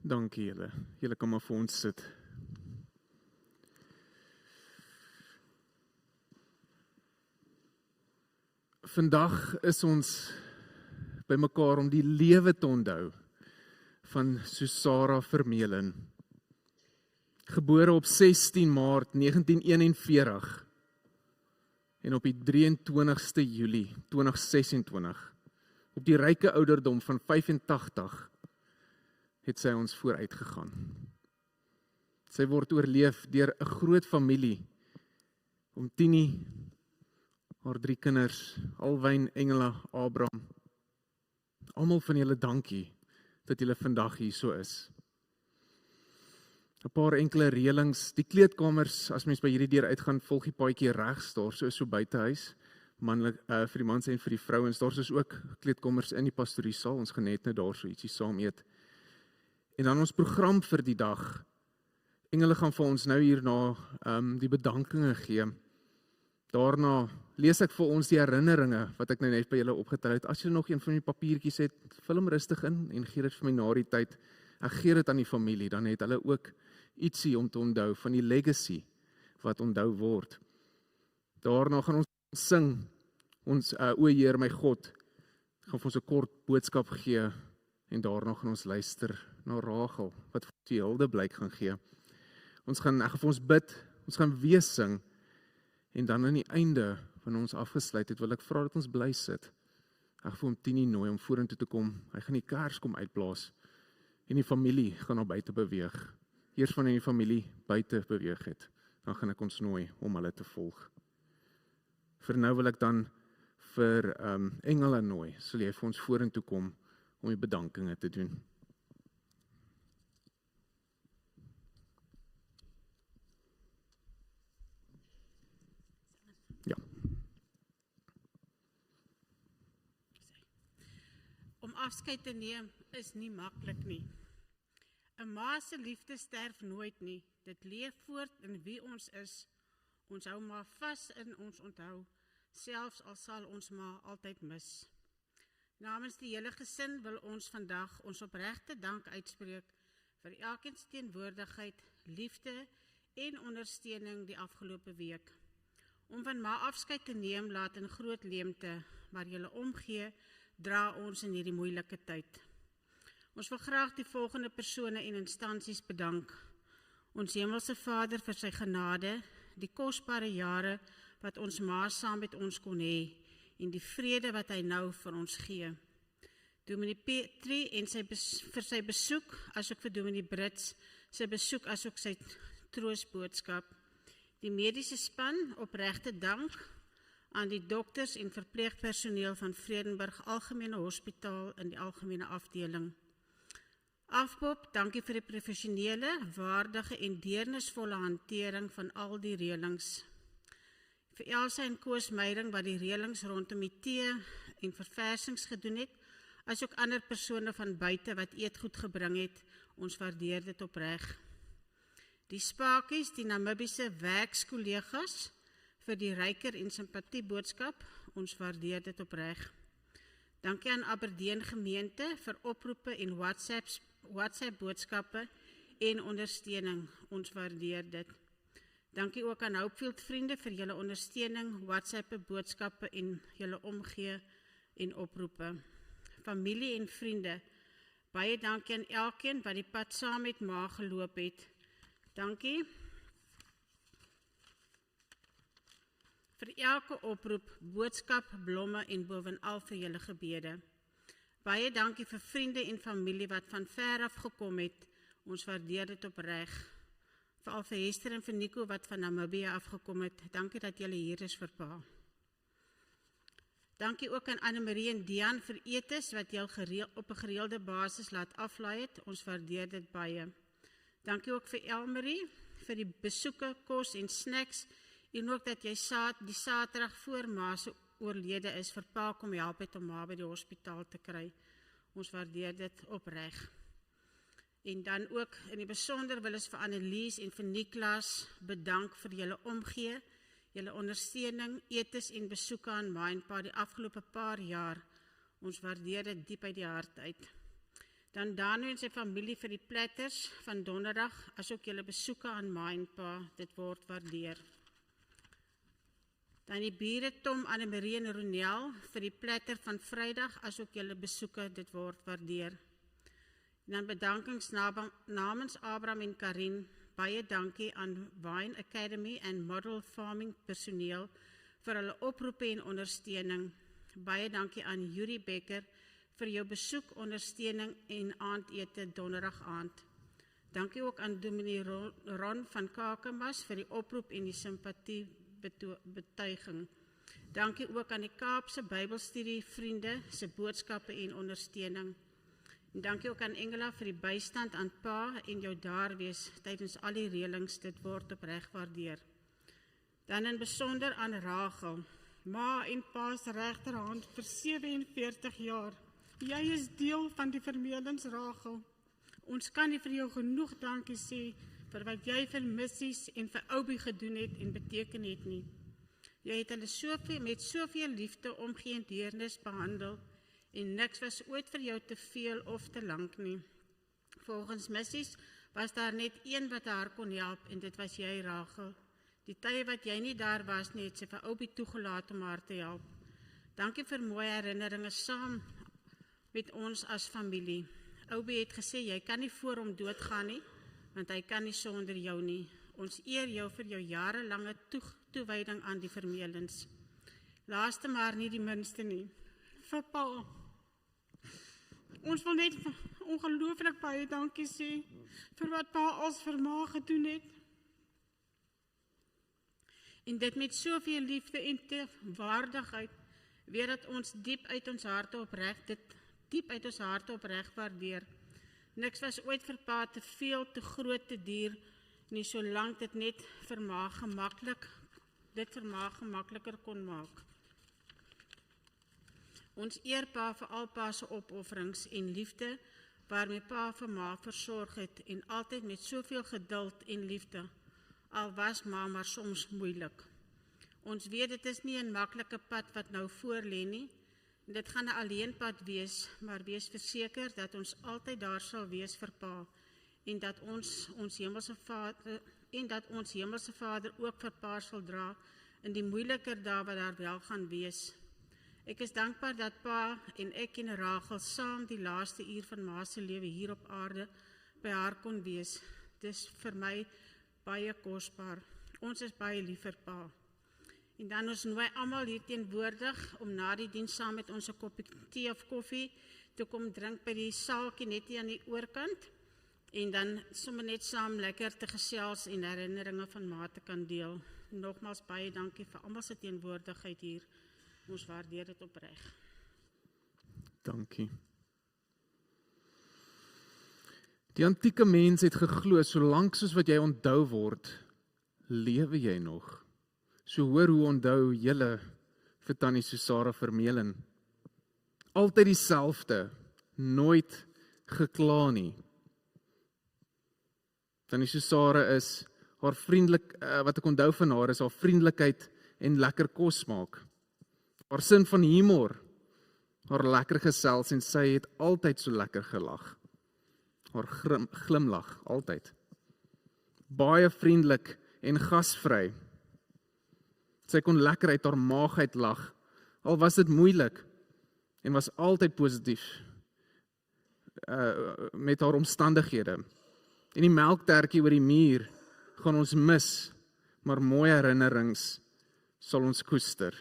Dankie julle. Julle kan maar vir ons sit. Vandag is ons bymekaar om die lewe te onthou van Susara Vermeulen. Gebore op 16 Maart 1941 en op die 23ste Julie 2026, op die ryke ouderdom van 85, het sy ons vooruit gegaan. Sy word oorleef deur 'n groot familie, om Tini, haar 3 kinders, Alwyn, Engela, Abraham. Almal van julle dankie dat julle vandag hier so is. 'n Paar enkele reëlings. Die kleedkamers, as mens by hierdie deur uitgaan, volg die paadjie regs, daar so buitehuis. Manlik vir die mans en vir die vrouens. Daar is ook kleedkamers in die pastoriesaal. Ons gaan net nou daar so ietsie saam eet. En dan ons program vir die dag. Engele gaan vir ons nou hierna die bedankinge gee. Daarna lees ek vir ons die herinneringe wat ek nou net by julle opgetel het. As jy nog een van die papiertjies het, vul hom rustig in en gee dit vir my na die tyd. Ek gee dit aan die familie, dan het hulle ook ietsie om te onthou van die legacy wat onthou word. Daarna gaan ons sing, ons O Heer my God, gaan vir ons 'n kort boodskap gee en daarna gaan ons luister na Rachel, wat vir ons die Hildeblyk gaan gee. Ek gaan vir ons bid, ons gaan weer sing, en dan aan die einde van ons afgesluit het, wil ek vra dat ons bly sit. Ek gaan vir hom Tini nooi om vorentoe te kom, hy gaan die kers kom uitblaas, en die familie gaan na buite beweeg. Eers wanneer die familie buite beweeg het, dan gaan ek ons nooi om hulle te volg. Vir nou wil ek dan vir Engela nooi, sal jy vir ons vorentoe kom om die bedankinge te doen. Ja. Om afskeid te neem is nie maklik nie. 'n Ma se liefde sterf nooit nie. Dit leef voort in wie ons is. Ons hou maar vas in ons onthou, selfs al sal ons maar altyd mis. Namens die hele gesin wil ons vandag ons opregte dank uitspreek vir elkeen se teenwoordigheid, liefde en ondersteuning die afgelope week. Om van ma afskeid te neem laat in groot leemte, maar julle omgee, dra ons in hierdie moeilike tyd. Ons wil graag die volgende persone en instansies bedank. Ons Hemelse Vader vir sy genade, die kosbare jare wat ons ma saam met ons kon hê en die vrede wat hy nou vir ons gee. Dominee Petrie en vir sy besoek, asook vir Dominee Brits, sy besoek asook sy troostboodskap. Die mediese span, opregte dank aan die dokters en verpleegpersoneel van Vredenburg Algemene Hospitaal in die algemene afdeling. Afbop, dankie vir die professionele, waardige en deernisvolle hantering van al die reëlings. Vir Elsa en Koos Meiring wat die reëlings rondom die tee en verversings gedoen het, asook ander persone van buite wat eetgoed gebring het, ons waardeer dit opreg. Die Spakies, die Namibiese werkskollegas vir die ryker en simpatie boodskap, ons waardeer dit opreg. Dankie aan Aberdeen gemeente vir oproepe en WhatsApp boodskappe en ondersteuning, ons waardeer dit. Dankie ook aan Hopefield vriende vir julle ondersteuning, WhatsApp boodskappe en julle omgee en oproepe. Familie en vriende, baie dankie aan elkeen wat die pad saam met ma geloop het. Dankie vir elke oproep, boodskap, blomme en bovenal vir julle gebede. Baie dankie vir vriende en familie wat van ver af gekom het, ons waardeer dit opreg. Veral vir Hester en vir Nico wat van Namibië afgekom het, dankie dat julle hier is vir pa. Dankie ook aan Annemarie en Dian vir etes wat julle op 'n gereelde basis laat aflaai het, ons waardeer dit baie. Dankie ook vir Elmarie vir die besoeke, kos en snacks en ook dat jy die Saterdag voor ma se oorlede is vir pa kom help het om ma by die hospitaal te kry. Ons waardeer dit opreg. En dan ook in die besonder wil ons vir Annelies en vir Niklas bedank vir julle omgee, julle ondersteuning, etes en besoeke aan ma en pa die afgelope paar jaar. Ons waardeer dit diep uit die hart uit. Dan Dano en sy familie vir die platters van donderdag, asook julle besoeke aan ma en pa, dit word waardeer. Dan die bure Tom, Annemarie en Ronel vir die platter van Vrydag, asook julle besoeke, dit word waardeer. En dan bedankings namens Abraham en Karin, baie dankie aan Wine Academy en Model Farming personeel vir hulle oproepe en ondersteuning. Baie dankie aan Yuri Becker vir jou besoek, ondersteuning en aandete donderdag aand. Dankie ook aan Dominee Ron van Kakamas vir die oproep en die simpatie betuiging. Dankie ook aan die Kaapse Bybelstudie vriende se boodskappe en ondersteuning. En dankie ook aan Engela vir die bystand aan pa en jou daar wees tydens al die reëlings, dit word opreg waardeer. Dan in besonder aan Rachel, ma en pa se regterhand vir 47 jaar. Jy is deel van die Vermeulens, Rachel. Ons kan nie vir jou genoeg dankie sê vir wat jy vir missies en vir Oubie gedoen het en beteken het nie. Jy het hulle met soveel liefde omgee en deernis behandel en niks was ooit vir jou te veel of te lank nie. Volgens missies was daar net een wat haar kon help en dit was jy, Rachel. Die tye wat jy nie daar was nie, het sy vir Oubie toegelaat om haar te help. Dankie vir mooi herinneringe saam met ons as familie. Oubie het gesê, jy kan nie voor hom doodgaan nie, want hy kan nie sonder jou nie. Ons eer jou vir jou jarelange toewyding aan die Vermeulens. Laaste maar nie die minste nie. Vir pa. Ons wil net ongelooflik baie dankie sê vir wat pa als vir ma gedoen het. En dit met soveel liefde en waardigheid, weet dat ons diep uit ons harte opreg waardeer. Niks was ooit vir pa te veel, te groot, te duur, nie solank dit net vir ma gemakliker kon maak. Ons eer pa vir al pa se opofferings en liefde waarmee pa vir ma versorg het en altyd met soveel geduld en liefde, al was ma maar soms moeilik. Ons weet dit is nie 'n maklike pad wat nou voor lê nie. Dit gaan 'n alleenpad wees, maar wees verseker dat ons altyd daar sal wees vir pa en dat ons hemelse Vader ook vir pa sal dra in die moeiliker dae wat daar wel gaan wees. Ek is dankbaar dat pa en ek en Rachel saam die laaste uur van ma se lewe hier op aarde by haar kon wees. Dis vir my baie kosbaar. Ons is baie lief vir pa. En dan ons nooi almal hier teenwoordig om na die diens saam met ons 'n koppie tee of koffie te kom drink by die saaltjie net hier aan die oorkant en dan sommer net saam lekker te gesels en herinneringe van ma te kan deel. Nogmaals baie dankie vir almal se teenwoordigheid hier. Ons waardeer dit opreg. Dankie. Die antieke mens het geglo, solank soos wat jy onthou word, lewe jy nog. So hoor hoe onthou julle vir Tannie Susara Vermeulen. Altyd dieselfde, nooit gekla nie. Tannie Susara is haar vriendelik, wat ek onthou van haar is haar vriendelikheid en lekker kos maak. Haar sin van humor, haar lekker gesels en sy het altyd so lekker gelag. Haar glimlag, altyd. Baie vriendelik en gasvry. Sy kon lekker uit haar maag uit lag, al was dit moeilik en was altyd positief met haar omstandighede. En die melktertjie oor die muur gaan ons mis, maar mooi herinnerings sal ons koester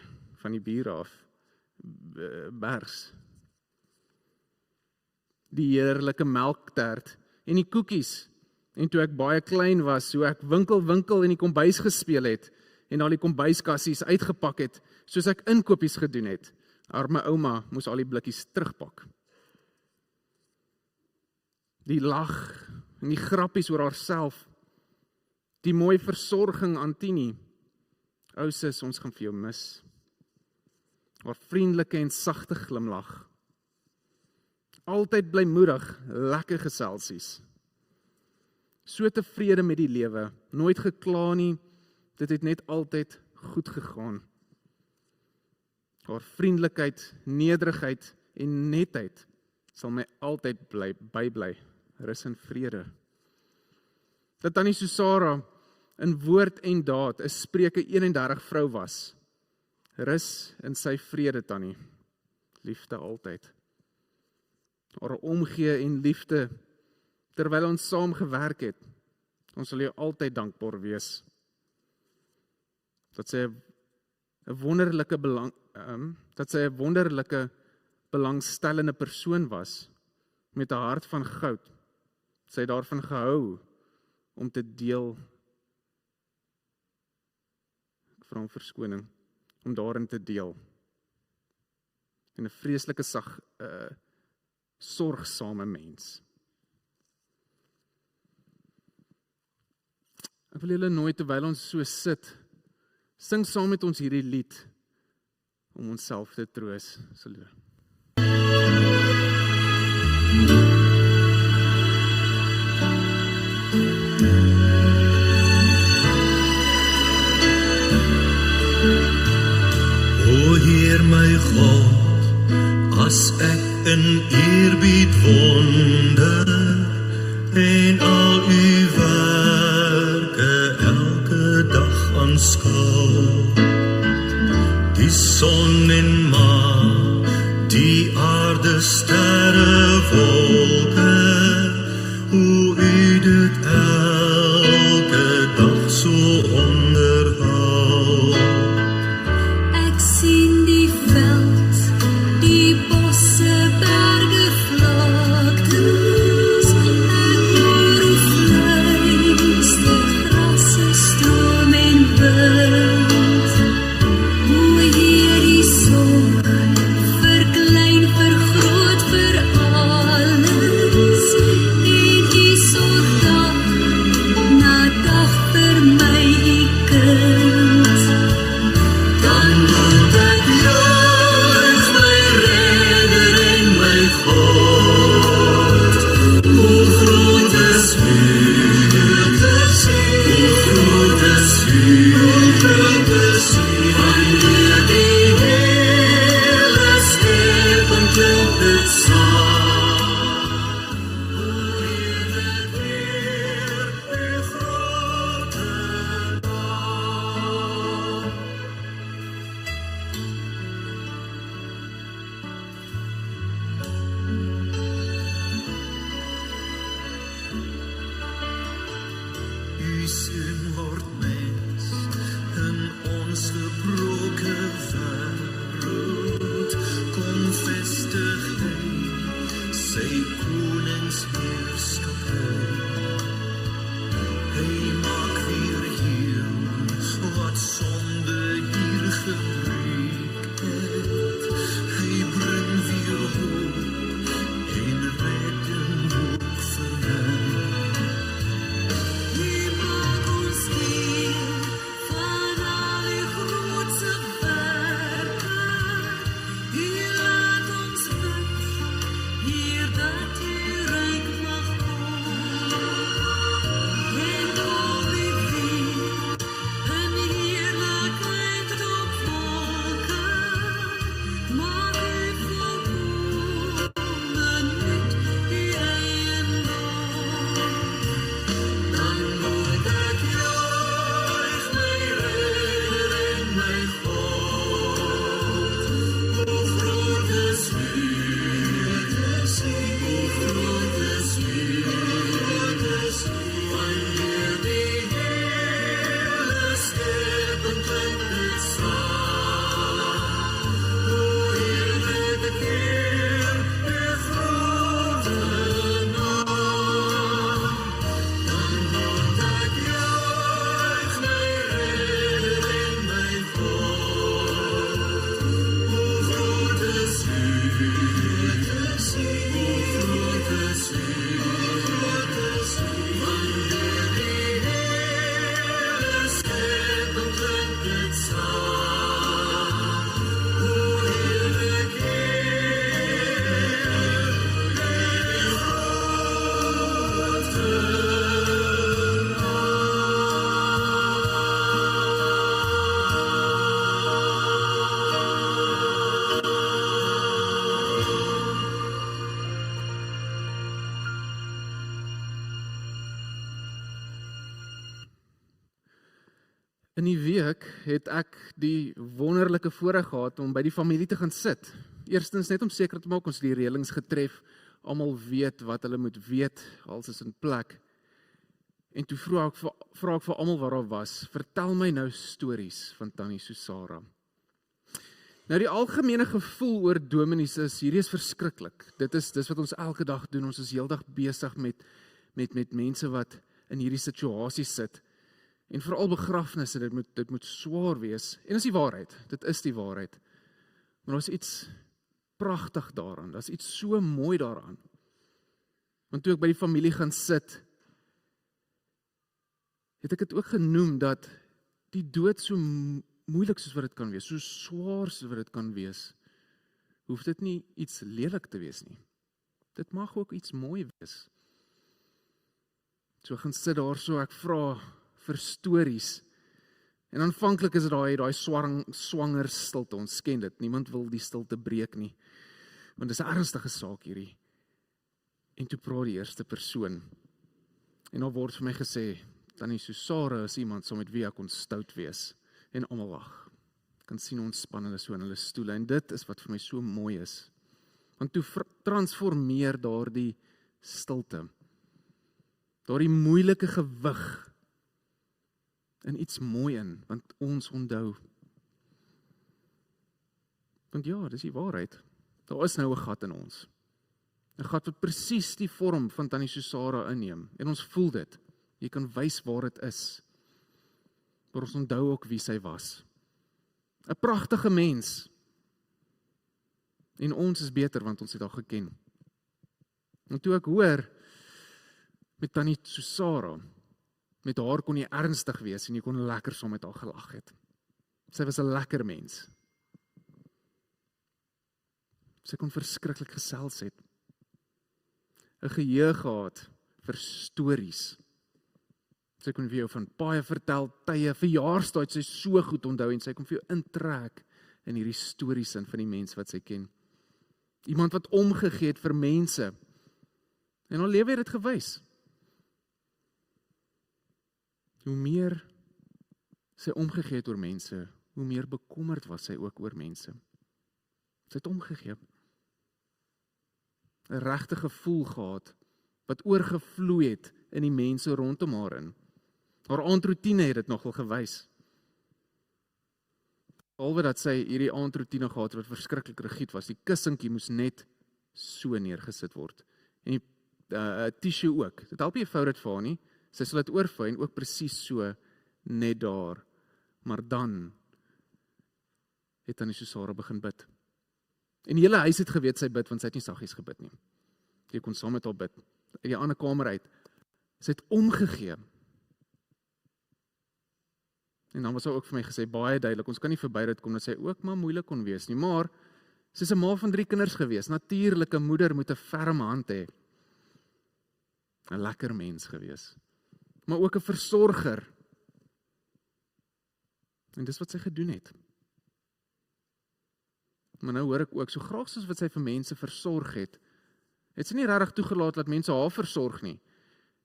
van die bure af. Bergs. Die heerlike melktert en die koekies. En toe ek baie klein was, hoe ek winkel in die kombuis gespeel het en al die kombuiskassies uitgepak het, soos ek inkopies gedoen het. Arme ouma moes al die blikkies terugpak. Die lag en die grappies oor haarself, die mooi versorging aan Tini. Ou sis, ons gaan vir jou mis. Haar vriendelike en sagte glimlag. Altyd blymoedig, lekker geselsies. So tevrede met die lewe, nooit gekla nie, dit het net altyd goed gegaan. Haar vriendelikheid, nederigheid en netheid sal my altyd bybly, rus en vrede. Dat tannie Susara in woord en daad 'n Spreuke 31 vrou was. Rus in sy vrede, tannie. Liefde altyd. Haar omgee en liefde, terwyl ons saam gewerk het, ons sal jou altyd dankbaar wees. Dat sy 'n wonderlike belangstellende persoon was, met 'n hart van goud. Sy het daarvan gehou om te deel. Ek vra om verskoning, om daarin te deel. En 'n vreeslike sorgsame mens. Ek wil julle nooi, terwyl ons so sit, sing saam met ons hierdie lied, om onsself te troos. Salute. O Heer my God, as ek in eerbied wonder en al u werke elke dag aanskou, die son en maan, die aarde, sterre, wolke, hoe u dit elke dag so onderhou. Ek sien die veld, die bosse, berge, vlaktes, ek hoor hoe vleis, die grasse, stroom en wind, hoe Heer die sorg, verklein, vergroot, vir alles, en die sorg dag na dag vir my, die kind. Dan moet ek juig, my redder en my God. Hoe groot is u, wanneer die hele skepping klink dit saam. Hoe heerlik weer u grote naam. U seun word mens in ons gebroke wêreld, kom vestig hy sy koningsheerskappy. Hy maak weer heel wat sonde hier gebreek het. Hy bring weer hoop en redding ook vir my. Die maak ons heel van al die grootse werke. Die laat ons bid, Heer, dat jy In die week het ek die wonderlike voorreg gehad om by die familie te gaan sit. Eerstens net om seker te maak ons het die reëlings getref, almal weet wat hulle moet weet, alles is in plek. En toe vra ek vir almal wat daar was, vertel my nou stories van Tannie Susara. Nou die algemene gevoel oor dominees is, hierdie is verskriklik. Dis wat ons elke dag doen, ons is heeldag besig met mense wat in hierdie situasie sit. En veral begrafnisse, dit moet swaar wees. En dis die waarheid, dit is die waarheid. Maar daar is iets pragtig daaraan, daar is iets so mooi daaraan. Want toe ek by die familie gaan sit, het ek dit ook genoem dat die dood so moeilik soos wat dit kan wees, so swaar soos wat dit kan wees, hoef dit nie iets lelik te wees nie. Dit mag ook iets mooi wees. So gaan sit daar so, ek vra vir stories. En aanvanklik is dit daai swanger stilte, ons ken dit. Niemand wil die stilte breek nie. Want dit is 'n ernstige saak hierdie. En toe praat die eerste persoon. En dan word vir my gesê, Tannie Susara is iemand so met wie ek kon stout wees. En almal lag. Ek kan sien ontspan hulle so in hulle stoele. En dit is wat vir my so mooi is. Want toe transformeer daardie stilte, daardie moeilike gewig, in iets mooi in, want ons onthou. Want ja, dis die waarheid. Daar is nou 'n gat in ons. 'n Gat wat presies die vorm van Tannie Susara inneem. En ons voel dit. Jy kan wys waar dit is. Maar ons onthou ook wie sy was. 'n Pragtige mens. En ons is beter want ons het haar geken. En toe ek hoor met Tannie Susara, met haar kon jy ernstig wees en jy kon lekker saam met haar gelag het. Sy was 'n lekker mens. Sy kon verskriklik gesels het. 'n Geheue gehad vir stories. Sy kon vir jou van paaie vertel, tye, verjaarsdae, sy so goed onthou en sy kon vir jou intrek in hierdie stories in van die mense wat sy ken. Iemand wat omgegee het vir mense. En haar lewe het dit gewys. Hoe meer sy omgegee het oor mense, hoe meer bekommerd was sy ook oor mense. Sy het omgegee. 'n Regte gevoel gehad, wat oorgevloei het in die mense rondom haar in. Haar aandroetine het dit nogal gewys. Behalwe dat sy hierdie aandroetine gehad wat verskriklik rigied was, die kussentjie moes net so neergesit word. En die tissue ook. Dit help nie vou dit vir haar nie. Sy sal dit oorvou en ook presies so net daar. Maar dan het Tannie Susara begin bid. En die hele huis het geweet sy bid, want sy het nie saggies gebid nie. Jy kon saam met haar bid. Uit die ander kamer uit. Sy het omgegee. En dan was sy ook vir my gesê, baie duidelik, ons kan nie verby dit kom, dat sy ook maar moeilik kon wees nie. Maar, sy is 'n ma van 3 kinders gewees. Natuurlike moeder moet 'n ferme hand hê. 'n Lekker mens gewees. Maar ook 'n versorger. En dis wat sy gedoen het. Maar nou hoor ek ook, so graag soos wat sy vir mense versorg het sy nie regtig toegelaat dat mense haar versorg nie.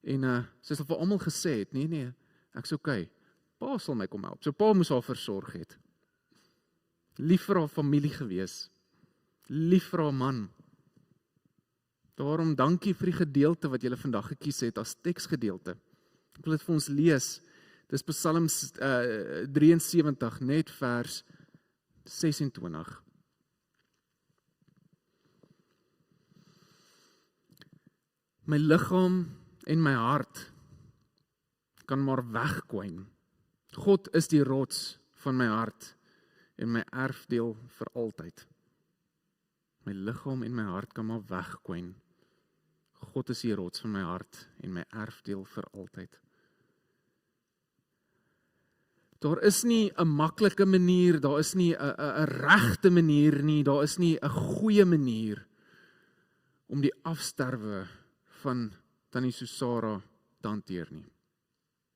En sy het vir almal gesê het, nee, ek's okay. Pa sal my kom help. So pa moes haar versorg het. Lief vir haar familie gewees. Lief vir haar man. Daarom dankie vir die gedeelte wat julle vandag gekies het as teksgedeelte. Ek wil dit vir ons lees. Dis Psalm 73, net vers 26. My liggaam en my hart kan maar wegkwyn. God is die rots van my hart en my erfdeel vir altyd. My liggaam en my hart kan maar wegkwyn. God is die rots van my hart en my erfdeel vir altyd. Daar is nie 'n maklike manier, daar is nie 'n regte manier nie, daar is nie 'n goeie manier om die afsterwe van Tannie Susara te hanteer nie.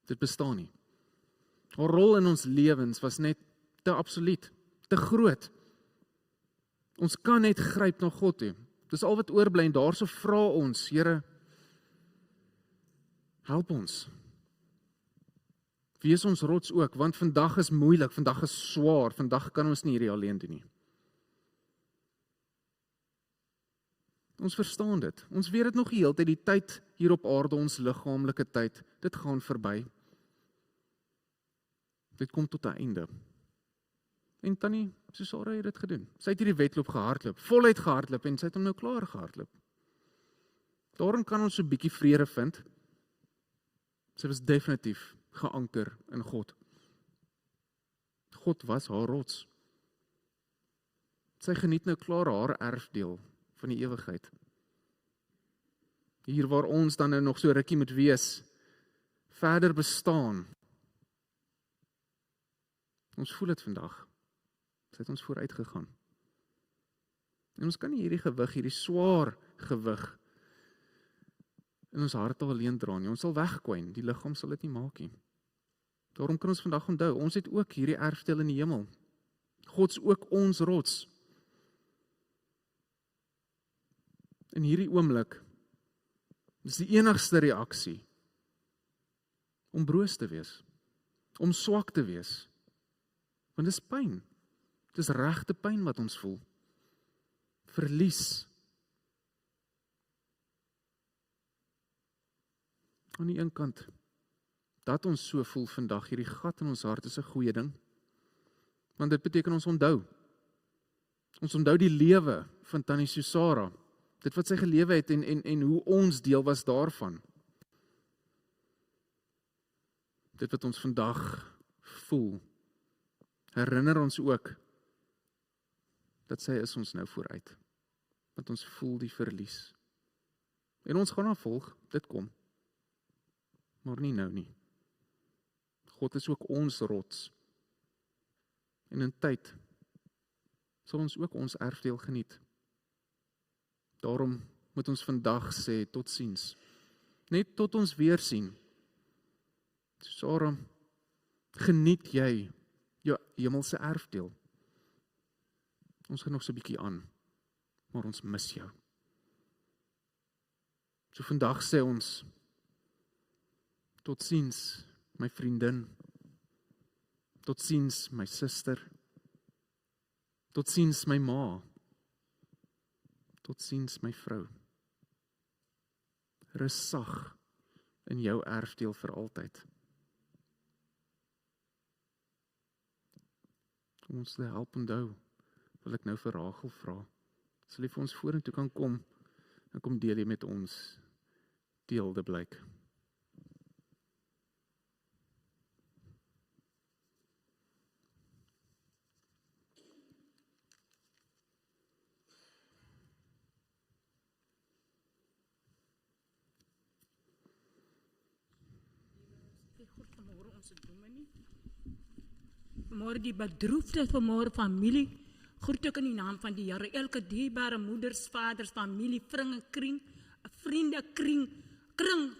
Dit bestaan nie. Haar rol in ons lewens was net te absoluut, te groot. Ons kan net gryp na God toe. Dis al wat oorbly en daarso vra ons, Here, help ons. Wees ons rots ook, want vandag is moeilik, vandag is swaar, vandag kan ons nie hierdie alleen doen nie. Ons verstaan dit. Ons weet dit nog die hele tyd, die tyd hier op aarde, ons liggaamlike tyd, dit gaan verby. Dit kom tot 'n einde. En Tannie Susara het dit gedoen. Sy het hierdie wedloop gehardloop, voluit gehardloop en sy het hom nou klaar gehardloop. Daarom kan ons so 'n bietjie vrede vind. Sy was definitief geanker in God. God was haar rots. Sy geniet nou klaar haar erfdeel van die ewigheid. Hier waar ons dan nou nog so rukkie moet wees, verder bestaan. Ons voel dit vandag. Sy het ons vooruit gegaan. En ons kan nie hierdie gewig, hierdie swaar gewig in ons harte alleen dra nie. Ons sal wegkwyn, die liggaam sal dit nie maak nie. Daarom kan ons vandag onthou, ons het ook hierdie erfdeel in die hemel. God's ook ons rots. In hierdie oomblik, dis die enigste reaksie, om broos te wees, om swak te wees, want dis pyn, dis regte pyn wat ons voel, verlies. Aan die een kant, dat ons so voel vandag, hierdie gat in ons hart is 'n goeie ding, want dit beteken ons onthou die lewe van Tannie Susara, dit wat sy gelewe het en hoe ons deel was daarvan. Dit wat ons vandag voel, herinner ons ook, dat sy is ons nou vooruit, want ons voel die verlies. En ons gaan haar volg, dit kom, maar nie nou nie. God is ook ons rots, en in tyd, sal ons ook ons erfdeel geniet. Daarom moet ons vandag sê, totsiens. Net tot ons weer sien. Susara, geniet jy jou hemelse erfdeel. Ons gaan nog so 'n bietjie aan, maar ons mis jou. So vandag sê ons, totsiens my vriendin, totsiens my suster, totsiens my ma, totsiens my vrou. Rus sag in jou erfdeel vir altyd. Om ons te help onthou, wil ek nou vir Rachel vra, sal jy vir ons vorentoe kan kom, en kom deel jy met ons deelde blyk. Vanmorgen die bedroefde vanmorgen familie, groet ek in die naam van die Here, elke dierbare moeders, vaders, familie, kring, vriende, kring,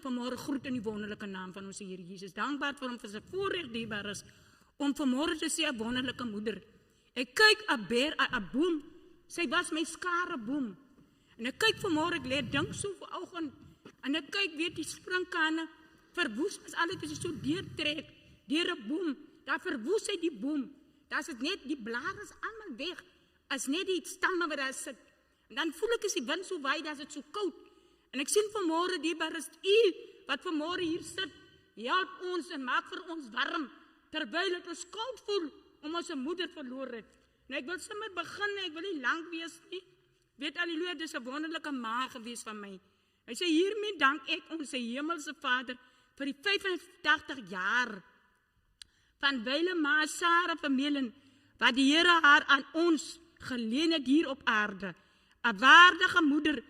vanmorgen groet in die wonderlijke naam van onze Heer Jesus. Dankbaar vir hom vir sy voorrecht dierbaar is, om vanmorgen te sê, 'n wonderlijke moeder. Ek kyk 'n boom, sy was my skare boom. En ek kyk vanmorgen, ek leer dink so vir oggend, en ek kyk weet die springkane, verwoes is alles as jy so deurtrek, deur 'n boom, daar verwoes hy die boom, daar is net die blare is allemaal weg, as net die stamme wat daar sit, en dan voel ek as die wind so waai, daar is het so koud, en ek sien vanmorgen dierbaar is u, wat vanmorgen hier sit, help ons en maak vir ons warm, terwyl het ons koud voel, om ons moeder verloor het, en ek wil sommer begin, ek wil nie lang wees nie, weet alleluia, dit is 'n wonderlike ma gewees van my, hy sê hiermee dank ek ons hemelse Vader, vir die 85 jaar, van wyle ma Sarah Vermeulen, wat die Here haar aan ons geleen het hier op aarde. 'n waardige moeder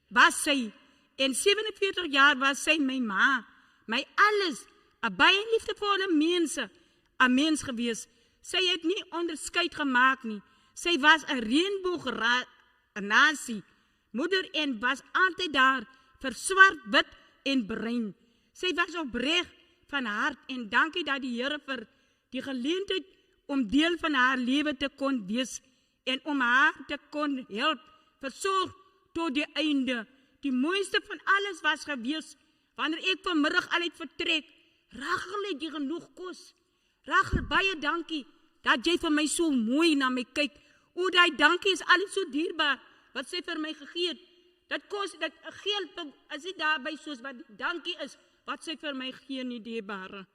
was sy, en 47 jaar was sy my ma, my alles, 'n baie liefdevolle mens gewees. Sy het nie onderskeid gemaak nie. Sy was 'n reënboognasie, moeder en was altyd daar vir swart, wit en bruin. Sy was opreg van hart en dankie dat die Here vir die geleentheid om deel van haar lewe te kon wees en om haar te kon help, versorg tot die einde. Die mooiste van alles was gewees, wanneer ek vanmiddag al het vertrek, Rachel, het jy genoeg kos? Rachel, baie dankie, dat jy vir my so mooi na my kyk. O, daai dankie is alles so dierbaar, wat sy vir my gegee het. Dat kos, dat geld is nie daarby soos wat die dankie is, wat sy vir my gee nie, dierbare.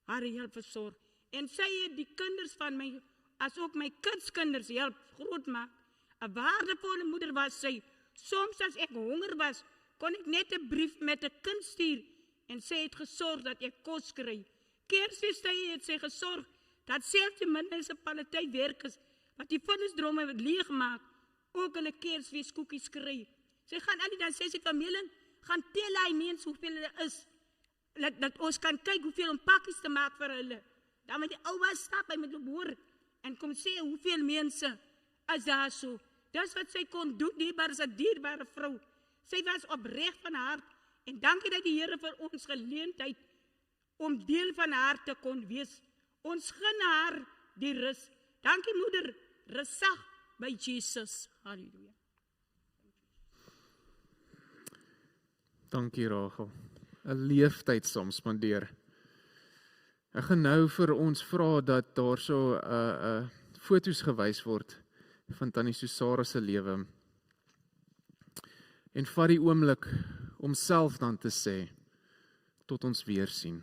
Haar help versorg. En sy het die kinders van my, as ook my kindskinders help groot maak. 'n waardevolle moeder was sy. Soms as ek honger was, kon ek net 'n brief met 'n kind stuur en sy het gesorg dat ek kos kry. Kersfeestyd het sy gesorg dat selfs die munisipaliteit werkers wat die vullisdromme leeg maak, ook hulle Kersfeeskoekies kry. Sy gaan al die dan sê sy familie, gaan tel hy mens hoeveel hulle is, dat ons kan kyk hoeveel om pakkies te maak vir hulle. Dan met die ouwa stap, hy met die boer, en kom sê hoeveel mense is daar so. Dis wat sy kon doen, dierbaar is 'n dierbare vrou. Sy was opreg van hart, en dankie dat die Here vir ons geleentheid om deel van haar te kon wees. Ons gun haar die rus. Dankie moeder, rustig by Jesus. Halleluja. Dankie Rachel. 'n Leeftyd saam spandeer. Ek gaan nou vir ons vra dat daar so foto's gewys word van Tannie Susara se lewe. En vat die oomblik om self dan te sê, tot ons weer sien.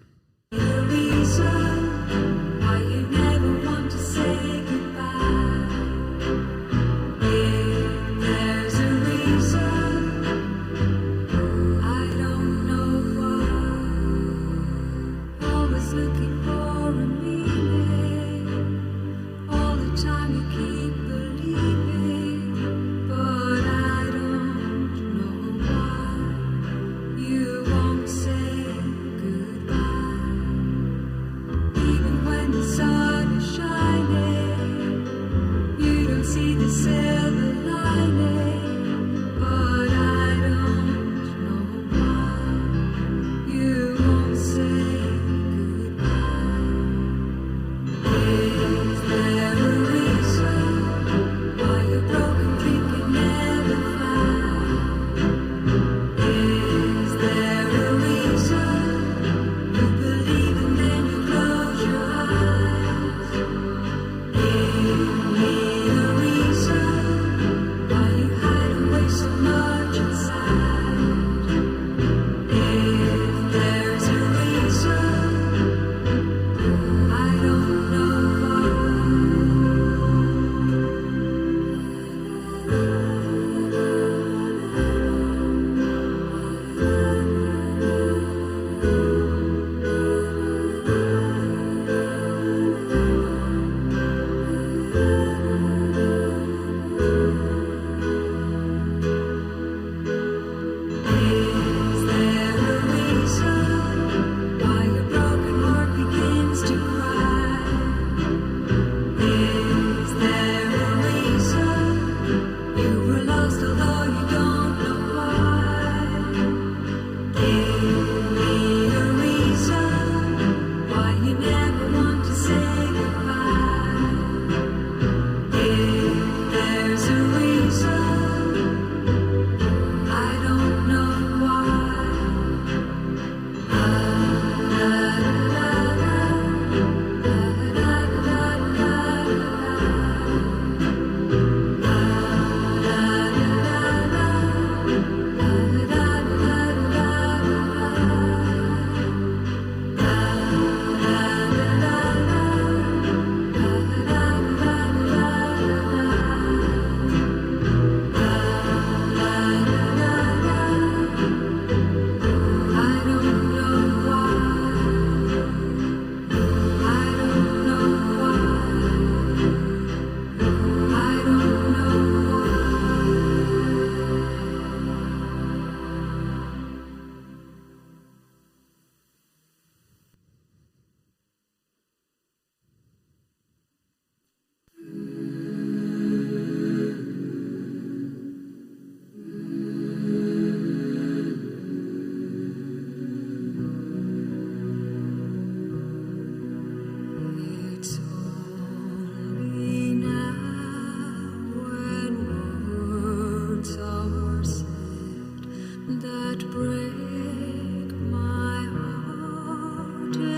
That break my heart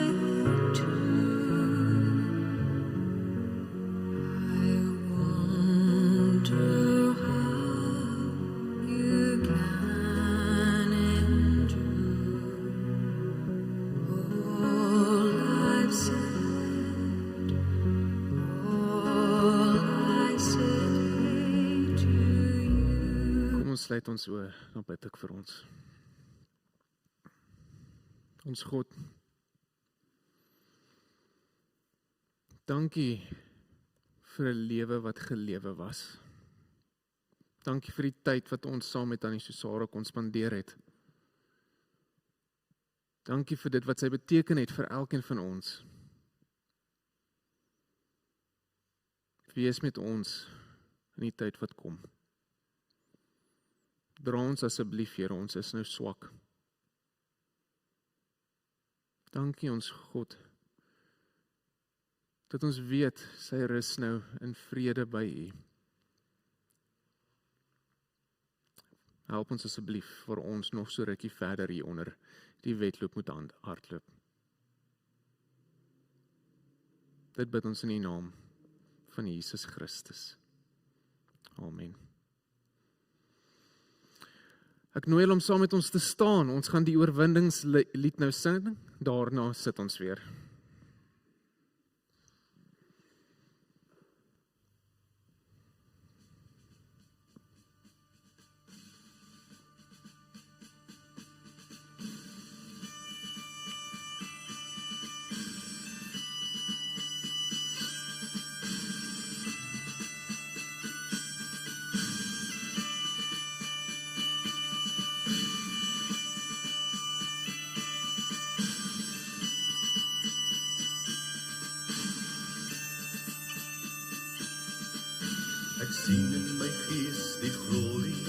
sluit ons oë, dan bid ek vir ons. Ons God, dankie vir 'n lewe wat gelewe was. Dankie vir die tyd wat ons saam met Tannie Susara kon spandeer het. Dankie vir dit wat sy beteken het vir elkeen van ons. Wees met ons in die tyd wat kom. Dra ons asseblief, Here, ons is nou swak. Dankie ons God, dat ons weet, sy rus nou in vrede by U. Help ons asseblief vir ons nog so rukkie verder hier onder die wedloop moet hardloop. Dit bid ons in die naam van Jesus Christus. Amen. Ek nooi julle om saam met ons te staan. Ons gaan die oorwinningslied nou sing. Daarna sit ons weer. Ek sien in my gees die glorie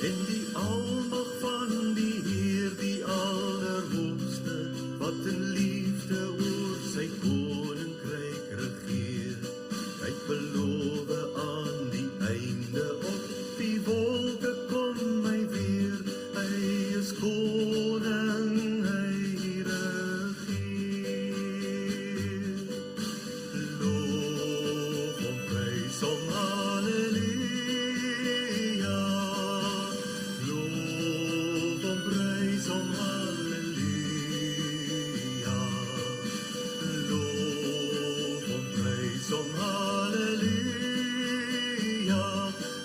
en die almag van die Heer, die Allerhoogste, wat in liefde oor sy koninkryk regeer. Hy het beloof aan die einde op die wolke kom hy weer. Hy is koning, hy regeer. Loof hom, prys hom, halleluja. Loof hom, prys hom, halleluja. Loof hom, prys hom, halleluja.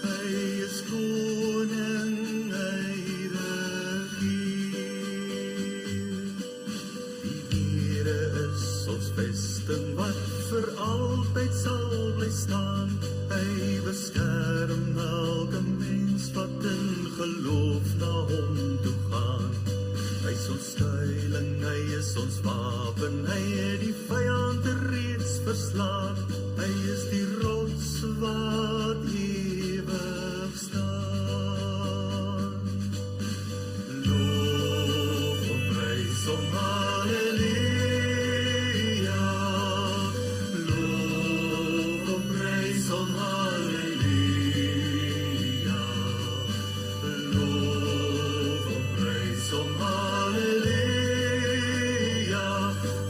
Hy is koning, hy regeer. Die Here is ons vesting wat vir altyd sal bly staan. Hy beskerm elke mens wat in geloof na hom toe gaan. Hy is ons skuiling, hy is ons wapen, hy het die vyand reeds verslaan. Hy is die rots wat ewig staan. Loof hom, prys hom, halleluja. Loof hom, prys hom, halleluja. Loof hom, prys hom, halleluja.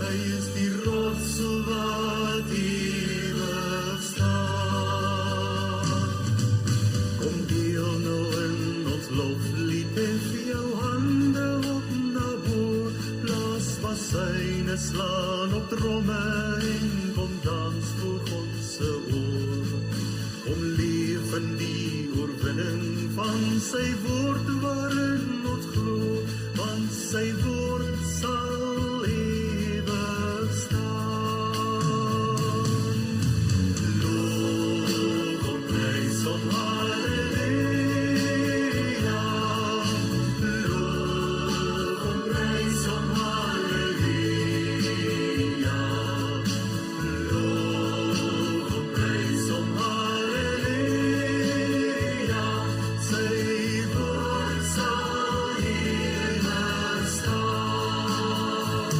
Hy is die rots wat ewig staan. Kom deel nou in ons loflied en vir jou hande op na bo. Blaas wassyne, slaan op tromme en kom dans voor God se oor. Kom leef in die oorwinning van sy woord waarin ons glo, want sy woord sal ewig staan. Loof hom, prys hom, halleluja. Loof hom, prys hom, halleluja. Loof hom, prys hom, halleluja. Sy woord sal ewig staan.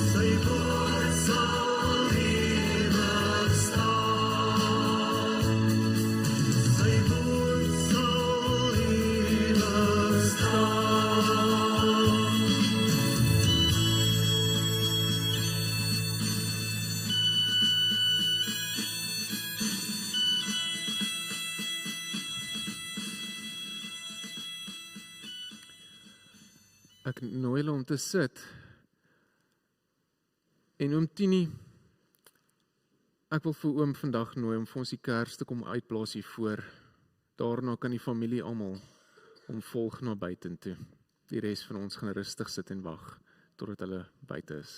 Sy woord sal ewig staan. Sy woord sal ewig staan. Ek nooi hulle om te sit. En oom Tini, ek wil vir oom vandag nooi om vir ons die kers te kom uitblaas hier voor. Daarna kan die familie almal om volg na buitentoe. Die res van ons gaan rustig sit en wag totdat hulle buite is.